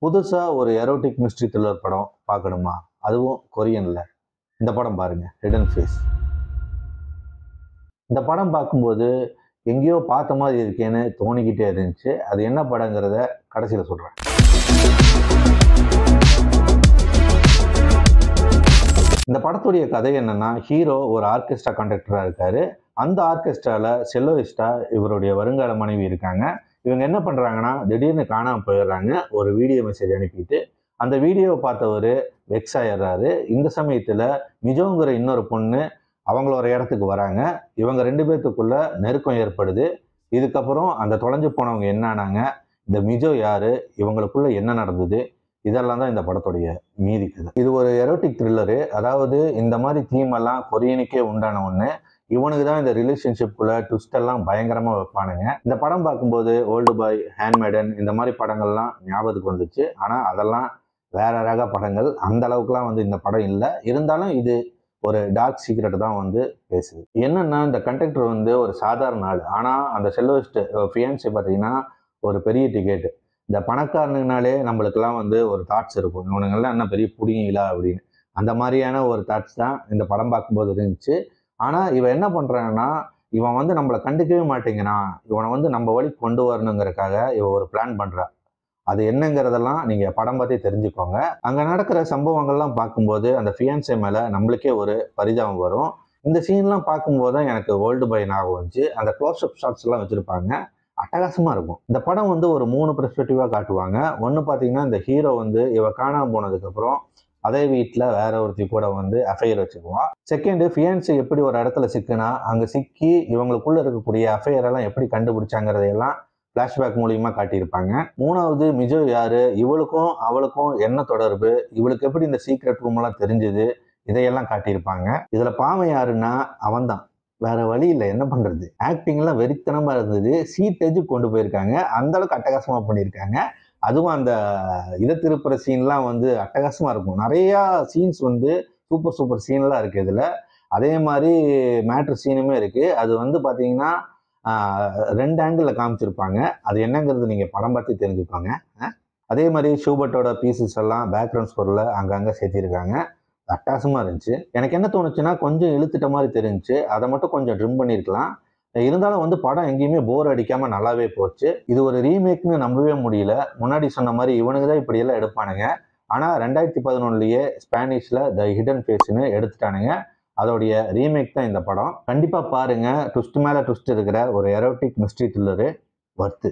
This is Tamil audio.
புதுசா ஒரு எரோட்டிக் மிஸ்ட்ரி த்ரில்லர் படம் பார்க்கணுமா? அதுவும் கொரியன்ல. இந்த படம் பாருங்க, ஹிடன் ஃபேஸ். இந்த படம் பார்க்கும்போது எங்கேயோ பார்த்த மாதிரி இருக்கேன்னு தோணிக்கிட்டே இருந்துச்சு. அது என்ன படங்கிறத கடைசியில் சொல்றேன். இந்த படத்துடைய கதை என்னன்னா, ஹீரோ ஒரு ஆர்கெஸ்ட்ரா கண்டக்டரா இருக்காரு. அந்த ஆர்கெஸ்ட்ரால செல்லோயிஸ்டா இவருடைய வருங்கால மனைவி இருக்காங்க. இவங்க என்ன பண்றாங்கன்னா, திடீர்னு காணாம போயிடுறாங்க. ஒரு வீடியோ மெசேஜ் அனுப்பிட்டு அந்த வீடியோவை பார்த்தவர் வெக்ஸ் ஆயிடுறாரு. இந்த சமயத்துல மிஜோங்கிற இன்னொரு பொண்ணு அவங்கள ஒரு இடத்துக்கு வராங்க. இவங்க 2 பேர்த்துக்குள்ள நெருக்கம் ஏற்படுது. இதுக்கப்புறம் அந்த தொலைஞ்சு போனவங்க என்ன ஆனாங்க, இந்த மிஜோ யாரு, இவங்களுக்குள்ள என்ன நடந்தது, இதெல்லாம் தான் இந்த படத்துடைய மீதி கதை. இது ஒரு எரோட்டிக் த்ரில்லரு. அதாவது இந்த மாதிரி தீம் எல்லாம் கொரியனுக்கே உண்டான ஒன்று. இவனுக்கு தான் இந்த ரிலேஷன்ஷிப்புக்குள்ள ட்விஸ்ட் எல்லாம் பயங்கரமா வைப்பானுங்க. இந்த படம் பார்க்கும்போது ஓல்டு பாய், ஹேண்ட்மேடன் இந்த மாதிரி படங்கள்லாம் ஞாபகத்துக்கு வந்துச்சு. ஆனா அதெல்லாம் வேற ரக படங்கள். அந்த அளவுக்குலாம் இந்த படம் இல்லை. இருந்தாலும் இது ஒரு டார்க் சீக்ரெட் தான் பேசுது. என்னன்னா, இந்த கண்டக்டர் ஒரு சாதாரண ஆள். ஆனா அந்த செல்வஸ்ட் ஃபியான்சி பார்த்தீங்கன்னா ஒரு பெரிய டிக்கெட். இந்த பணக்காரனுனாலே நம்மளுக்கெல்லாம் ஒரு தாட்ஸ் இருக்கும், இவனுங்கெல்லாம் என்ன பெரிய புடிங்களா அப்படின்னு. அந்த மாதிரியான ஒரு தாட்ஸ் தான் இந்த படம் பார்க்கும்போது இருந்துச்சு. ஆனா இவன் என்ன பண்றான்னா, இவன் நம்மளை கண்டுக்கவே மாட்டேங்கிறான், இவனை நம்ம வழிக்கு கொண்டு வரணுங்கிறதுக்காக இவன் ஒரு பிளான் பண்றான். அது என்னங்கிறதெல்லாம் நீங்க படம் பார்த்தே தெரிஞ்சுக்கோங்க. அங்க நடக்கிற சம்பவங்கள்லாம் பார்க்கும்போது அந்த ஃபியான்சே மேல நம்மளுக்கே ஒரு பரிதாபம் வரும். இந்த சீன்லாம் பார்க்கும்போது தான் எனக்கு ஓல்டு பாய் ஞாபகம் வந்துச்சு. அந்த க்ளோஸ் அப் ஷாட்ஸ் எல்லாம் வச்சிருப்பாங்க, அட்டகாசமா இருக்கும். இந்த படம் ஒரு 3 பெர்ஸ்பெக்டிவா காட்டுவாங்க. ஒன்று பார்த்தீங்கன்னா, இந்த ஹீரோ இவ காணாம போனதுக்கு அப்புறம் அதே வீட்டில் வேற ஒருத்தி கூட அஃபையர் வச்சுக்குவான். செகண்ட், ஃபியான்சி எப்படி ஒரு இடத்துல சிக்குனா, அங்கே சிக்கி இவங்களுக்குள்ள இருக்கக்கூடிய அஃபையர் எல்லாம் எப்படி கண்டுபிடிச்சாங்கிறதையெல்லாம் ஃப்ளாஷ்பேக் மூலியமா காட்டியிருப்பாங்க. 3வது, மிஜோ யாரு, இவளுக்கும் அவளுக்கும் என்ன தொடர்பு, இவளுக்கு எப்படி இந்த சீக்ரெட் ரூம் எல்லாம் தெரிஞ்சது, இதையெல்லாம் காட்டியிருப்பாங்க. இதுல பாவம் யாருன்னா அவன் தான். வேற வழி இல்லை, என்ன பண்றது. ஆக்டிங் எல்லாம் வெறித்தனமா இருந்தது. சீட்டேஜ் கொண்டு போயிருக்காங்க. அந்த அளவுக்கு அட்டகாசமா பண்ணியிருக்காங்க. அதுவும் அந்த இதை திருப்புற சீன்லாம் அட்டகாசமா இருக்கும். நிறைய சீன்ஸ் சூப்பர் சூப்பர் சீன்லாம் இருக்கு இதுல. அதே மாதிரி மேட்ரு சீனுமே இருக்கு. அது பாத்தீங்கன்னா 2 ஆங்கிளில் காமிச்சிருப்பாங்க. அது என்னங்கிறது நீங்க படம் பார்த்து தெரிஞ்சுக்கோங்க. அதே மாதிரி ஷூபர்ட்டோட பீசஸ் எல்லாம் பேக்ரவுண்ட் ஸ்கோர்ல அங்கங்க சேர்த்திருக்காங்க. அட்டகாசமா இருந்துச்சு. எனக்கு என்ன தோணுச்சுன்னா, கொஞ்சம் இழுத்துட்ட மாதிரி தெரிஞ்சுச்சு. அதை மட்டும் கொஞ்சம் ட்ரிம் பண்ணியிருக்கலாம். இருந்தாலும் படம் எங்கேயுமே போர் அடிக்காம நல்லாவே போச்சு. இது ஒரு ரீமேக்னு நம்பவே முடியல. முன்னாடி சொன்ன மாதிரி இவனுக்கு தான் இப்படியெல்லாம் எடுப்பானுங்க. ஆனா 2011லயே ஸ்பானிஷ்ல த ஹிடன் ஃபேஸ்ன்னு எடுத்துட்டானுங்க. அதோடைய ரீமேக் தான் இந்த படம். கண்டிப்பா பாருங்க. ட்விஸ்ட் மேல ட்விஸ்ட் இருக்கிற ஒரு எரோட்டிக் மிஸ்ட்ரி த்ரில்லரு வர்த்து.